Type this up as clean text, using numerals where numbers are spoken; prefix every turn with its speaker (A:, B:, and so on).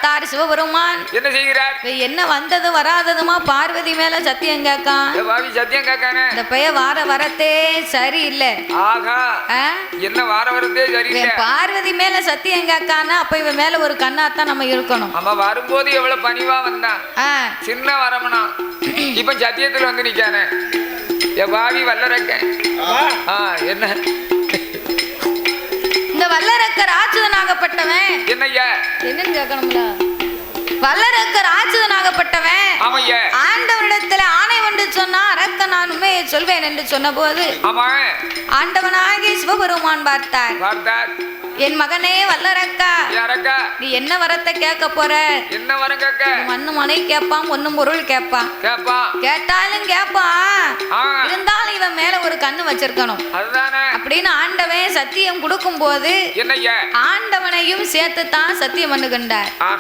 A: பார்த்தார் சிவபெருமான்.
B: என்ன செய்கிறார்?
A: என்ன வந்தது வராததுமா பார்வதி மேல சத்தியம் கேட்கான்.
B: பாவி சத்தியம் கேட்கானே.
A: இந்த பைய வார வரத்தே சரியில்லை.
B: ஆகா, என்ன வார வரத்தே சரியில்லை.
A: பார்வதி மேல சத்தியம் கேட்கானா அப்ப இவன் மேல ஒரு கண்ணாத்தான் நம்ம இருக்கணும்.
B: ஆமா, வரும்போது எவ்வளவு பணிவா வந்தான், சின்ன வரமனா. இப்ப சத்தியத்துல வந்து நிக்கானே. பாவி வல்லரக்க என்ன
A: இந்த வல்லரக்கர் ஆச்சுதனாகப்பட்டவன்
B: என்னய்யா
A: என்னன்னு கேட்கணும்ல. வல்லரக்கர் ஆச்சுதனாகப்பட்டவன் ஆண்டவனிடத்துல ஆணை ஒன்று சொன்னா அரக்க நான் உண்மையை சொல்வேன் என்று சொன்ன போது ஆண்டவனாகி சிவபெருமான் பார்த்தார். என் மகனே வல்லரக்கா, நீ என்ன வரத்தை கேட்க போற?
B: என்ன வரம் கேட்க?
A: மண்ணு மனை கேட்பான், ஒன்னும் பொருள் கேட்பான். கேட்டாலும் கேட்பான், இருந்தாலும் இவன் மேல ஒரு கண்ணு வச்சிருக்கணும் அப்படின்னு ஆண்டவன் சத்தியம் கொடுக்கும் போது ஆண்டவனையும் சேர்த்து தான் சத்தியம் பண்ணுகின்றார்.